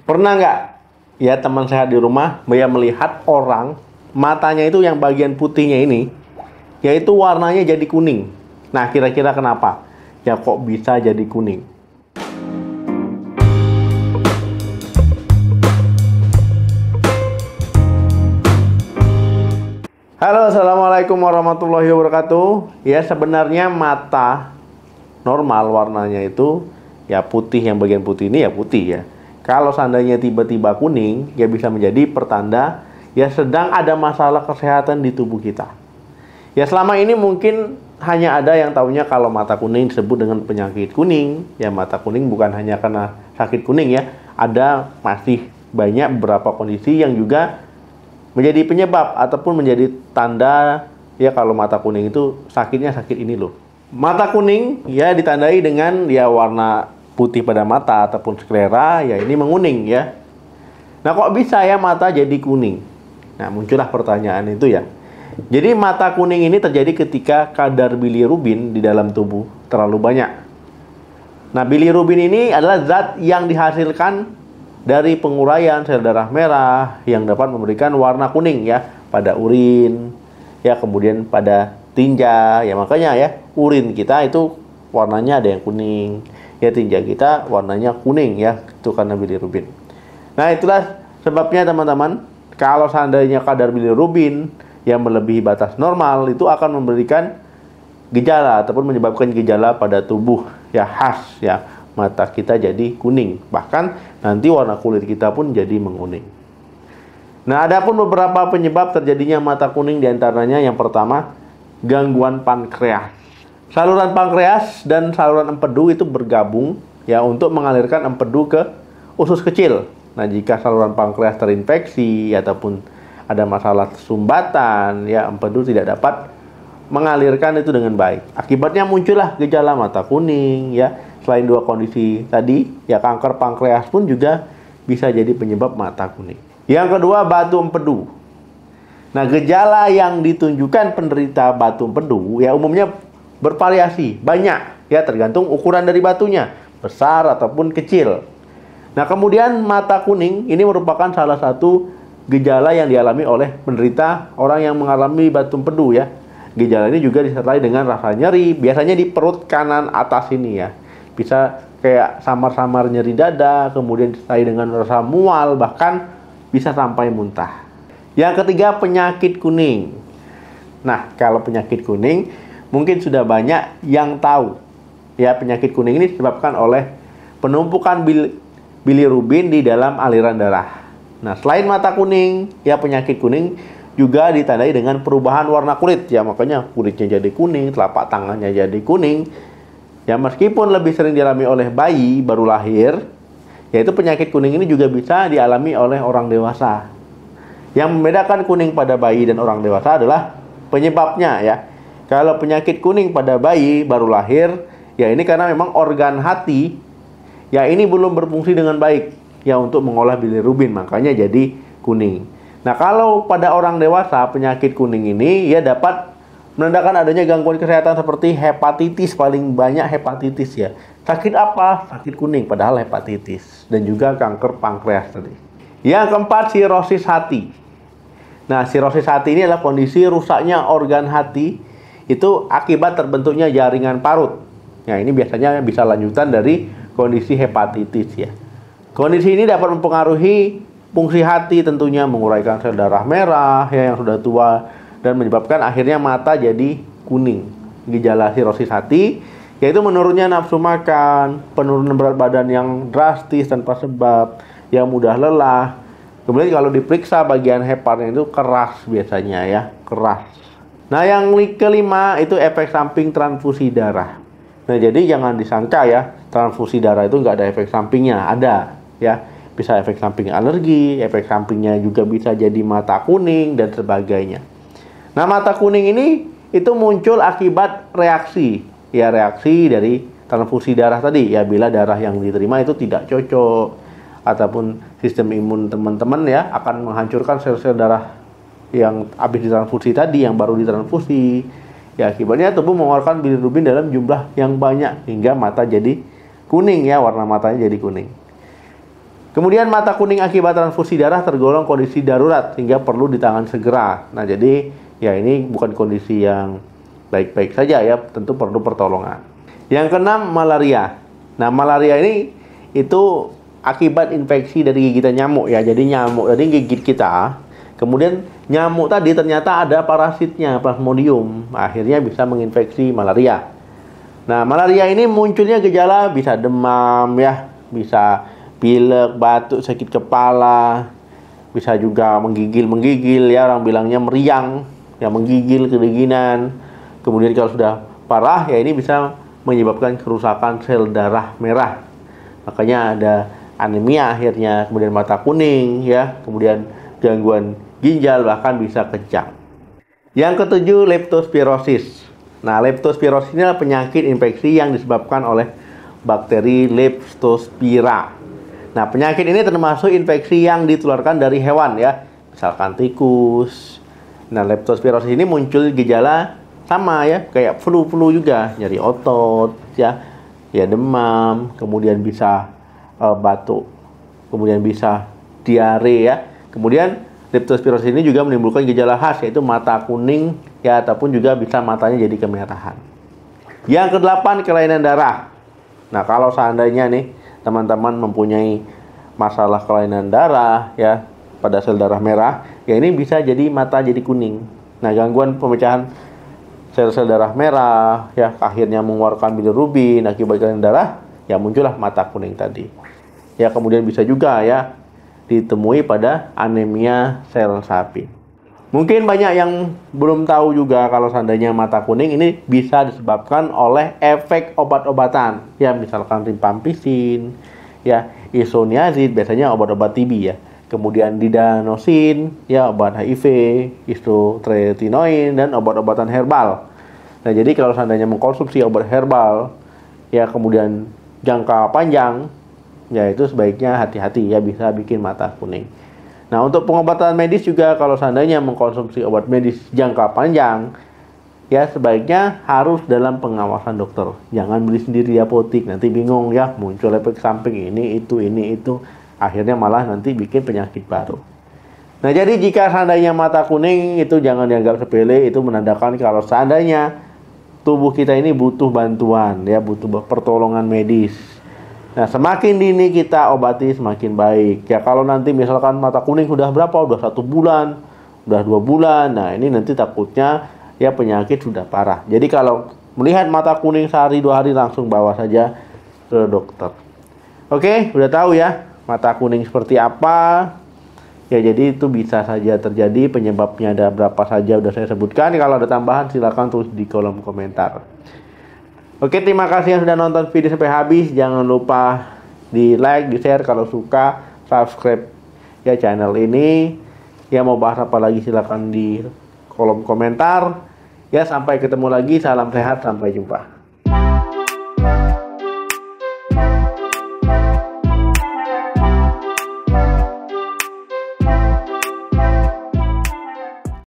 Pernah nggak ya teman sehat di rumah Mbak melihat orang matanya itu yang bagian putihnya ini yaitu warnanya jadi kuning. Nah, kira-kira kenapa? Ya kok bisa jadi kuning? Halo, assalamualaikum warahmatullahi wabarakatuh. Ya, sebenarnya mata normal warnanya itu ya putih, yang bagian putih ini ya putih ya. Kalau seandainya tiba-tiba kuning, ya bisa menjadi pertanda ya sedang ada masalah kesehatan di tubuh kita. Ya selama ini mungkin hanya ada yang tahunya kalau mata kuning disebut dengan penyakit kuning. Ya mata kuning bukan hanya karena sakit kuning ya. Ada masih banyak beberapa kondisi yang juga menjadi penyebab ataupun menjadi tanda ya kalau mata kuning itu sakitnya sakit ini loh. Mata kuning ya ditandai dengan ya warna putih pada mata ataupun sklera ya ini menguning ya. Nah kok bisa ya mata jadi kuning? Nah muncullah pertanyaan itu ya. Jadi mata kuning ini terjadi ketika kadar bilirubin di dalam tubuh terlalu banyak. Nah bilirubin ini adalah zat yang dihasilkan dari penguraian sel darah merah yang dapat memberikan warna kuning ya pada urin ya kemudian pada tinja ya, makanya ya urin kita itu warnanya ada yang kuning ya, tinja kita warnanya kuning ya, itu karena bilirubin. Nah itulah sebabnya teman-teman, kalau seandainya kadar bilirubin yang melebihi batas normal itu akan memberikan gejala ataupun menyebabkan gejala pada tubuh ya khas ya, mata kita jadi kuning, bahkan nanti warna kulit kita pun jadi menguning. Nah, ada pun beberapa penyebab terjadinya mata kuning, diantaranya yang pertama gangguan pankreas. Saluran pankreas dan saluran empedu itu bergabung ya untuk mengalirkan empedu ke usus kecil. Nah, jika saluran pankreas terinfeksi ataupun ada masalah sumbatan ya, empedu tidak dapat mengalirkan itu dengan baik. Akibatnya muncullah gejala mata kuning ya. Selain dua kondisi tadi, ya kanker pankreas pun juga bisa jadi penyebab mata kuning. Yang kedua, batu empedu. Nah, gejala yang ditunjukkan penderita batu empedu ya umumnya bervariasi, banyak ya tergantung ukuran dari batunya, besar ataupun kecil. Nah, kemudian mata kuning ini merupakan salah satu gejala yang dialami oleh penderita orang yang mengalami batu empedu ya. Gejala ini juga disertai dengan rasa nyeri, biasanya di perut kanan atas ini ya. Bisa kayak samar-samar nyeri dada, kemudian disertai dengan rasa mual, bahkan bisa sampai muntah. Yang ketiga, penyakit kuning. Nah, kalau penyakit kuning mungkin sudah banyak yang tahu. Ya, penyakit kuning ini disebabkan oleh penumpukan bilirubin di dalam aliran darah. Nah, selain mata kuning, ya penyakit kuning juga ditandai dengan perubahan warna kulit. Ya, makanya kulitnya jadi kuning, telapak tangannya jadi kuning. Ya, meskipun lebih sering dialami oleh bayi baru lahir, yaitu penyakit kuning ini juga bisa dialami oleh orang dewasa. Yang membedakan kuning pada bayi dan orang dewasa adalah penyebabnya ya. Kalau penyakit kuning pada bayi baru lahir, ya ini karena memang organ hati, ya ini belum berfungsi dengan baik, ya untuk mengolah bilirubin, makanya jadi kuning. Nah, kalau pada orang dewasa, penyakit kuning ini ya dapat menandakan adanya gangguan kesehatan seperti hepatitis, paling banyak hepatitis ya. Sakit apa? Sakit kuning, padahal hepatitis. Dan juga kanker pankreas tadi. Yang keempat, sirosis hati. Nah, sirosis hati ini adalah kondisi rusaknya organ hati itu akibat terbentuknya jaringan parut. Nah, ini biasanya bisa lanjutan dari kondisi hepatitis ya. Kondisi ini dapat mempengaruhi fungsi hati, tentunya menguraikan sel darah merah ya yang sudah tua dan menyebabkan akhirnya mata jadi kuning. Gejala sirosis hati yaitu menurunnya nafsu makan, penurunan berat badan yang drastis tanpa sebab, yang mudah lelah. Kemudian kalau diperiksa bagian hepatnya itu keras biasanya ya, keras. Nah, yang kelima itu efek samping transfusi darah. Nah, jadi jangan disangka ya, transfusi darah itu nggak ada efek sampingnya, ada ya. Bisa efek samping alergi, efek sampingnya juga bisa jadi mata kuning dan sebagainya. Nah, mata kuning ini itu muncul akibat reaksi, ya reaksi dari transfusi darah tadi, ya bila darah yang diterima itu tidak cocok ataupun sistem imun teman-teman ya akan menghancurkan sel-sel darah yang habis ditransfusi tadi, yang baru ditransfusi. Ya akibatnya tubuh mengeluarkan bilirubin dalam jumlah yang banyak hingga mata jadi kuning ya, warna matanya jadi kuning. Kemudian mata kuning akibat transfusi darah tergolong kondisi darurat sehingga perlu ditangani segera. Nah, jadi ya ini bukan kondisi yang baik-baik saja ya, tentu perlu pertolongan. Yang keenam, malaria. Nah, malaria ini itu akibat infeksi dari gigitan nyamuk ya. Jadi nyamuk tadi gigit kita, kemudian nyamuk tadi ternyata ada parasitnya, Plasmodium. Akhirnya bisa menginfeksi malaria. Nah, malaria ini munculnya gejala bisa demam ya, bisa pilek, batuk, sakit kepala, bisa juga menggigil ya, orang bilangnya meriang, ya menggigil, kedinginan. Kemudian kalau sudah parah ya ini bisa menyebabkan kerusakan sel darah merah. Makanya ada anemia akhirnya, kemudian mata kuning ya, kemudian gangguan ginjal, bahkan bisa kejang. Yang ketujuh, leptospirosis. Nah, leptospirosis ini adalah penyakit infeksi yang disebabkan oleh bakteri Leptospira. Nah, penyakit ini termasuk infeksi yang ditularkan dari hewan ya, misalkan tikus. Nah, leptospirosis ini muncul gejala sama ya, kayak flu juga, nyeri otot ya, demam, kemudian bisa batuk, kemudian bisa diare ya. Kemudian leptospirosis ini juga menimbulkan gejala khas yaitu mata kuning ya, ataupun juga bisa matanya jadi kemerahan. Yang kedelapan, kelainan darah. Nah, kalau seandainya nih teman-teman mempunyai masalah kelainan darah ya pada sel darah merah, ya ini bisa jadi mata jadi kuning. Nah, gangguan pemecahan sel-sel darah merah ya akhirnya mengeluarkan bilirubin, akibat kelainan darah ya muncullah mata kuning tadi. Ya, kemudian bisa juga ya ditemui pada anemia sel sapi. Mungkin banyak yang belum tahu juga kalau seandainya mata kuning ini bisa disebabkan oleh efek obat-obatan. Ya, misalkan rifampicin, ya, isoniazid, biasanya obat-obat TB ya. Kemudian didanosin, ya, obat HIV, isotretinoin, dan obat-obatan herbal. Nah, jadi kalau seandainya mengkonsumsi obat herbal, ya, kemudian jangka panjang, ya itu sebaiknya hati-hati ya, bisa bikin mata kuning. Nah, untuk pengobatan medis juga kalau seandainya mengkonsumsi obat medis jangka panjang, ya sebaiknya harus dalam pengawasan dokter. Jangan beli sendiri di apotik, nanti bingung ya, muncul efek samping ini itu. Akhirnya malah nanti bikin penyakit baru. Nah, jadi jika seandainya mata kuning itu jangan dianggap sepele, itu menandakan kalau seandainya tubuh kita ini butuh bantuan, ya butuh pertolongan medis. Nah, semakin dini kita obati semakin baik. Ya, kalau nanti misalkan mata kuning udah berapa? Udah 1 bulan, udah 2 bulan. Nah, ini nanti takutnya ya penyakit sudah parah. Jadi kalau melihat mata kuning sehari 2 hari langsung bawa saja ke dokter. Oke, udah tahu ya mata kuning seperti apa? Ya, jadi itu bisa saja terjadi, penyebabnya ada berapa saja udah saya sebutkan. Kalau ada tambahan silakan tulis di kolom komentar. Oke, terima kasih yang sudah nonton video sampai habis. Jangan lupa di like, di share kalau suka, subscribe ya channel ini. Ya, mau bahas apa lagi silakan di kolom komentar. Ya, sampai ketemu lagi. Salam sehat, sampai jumpa.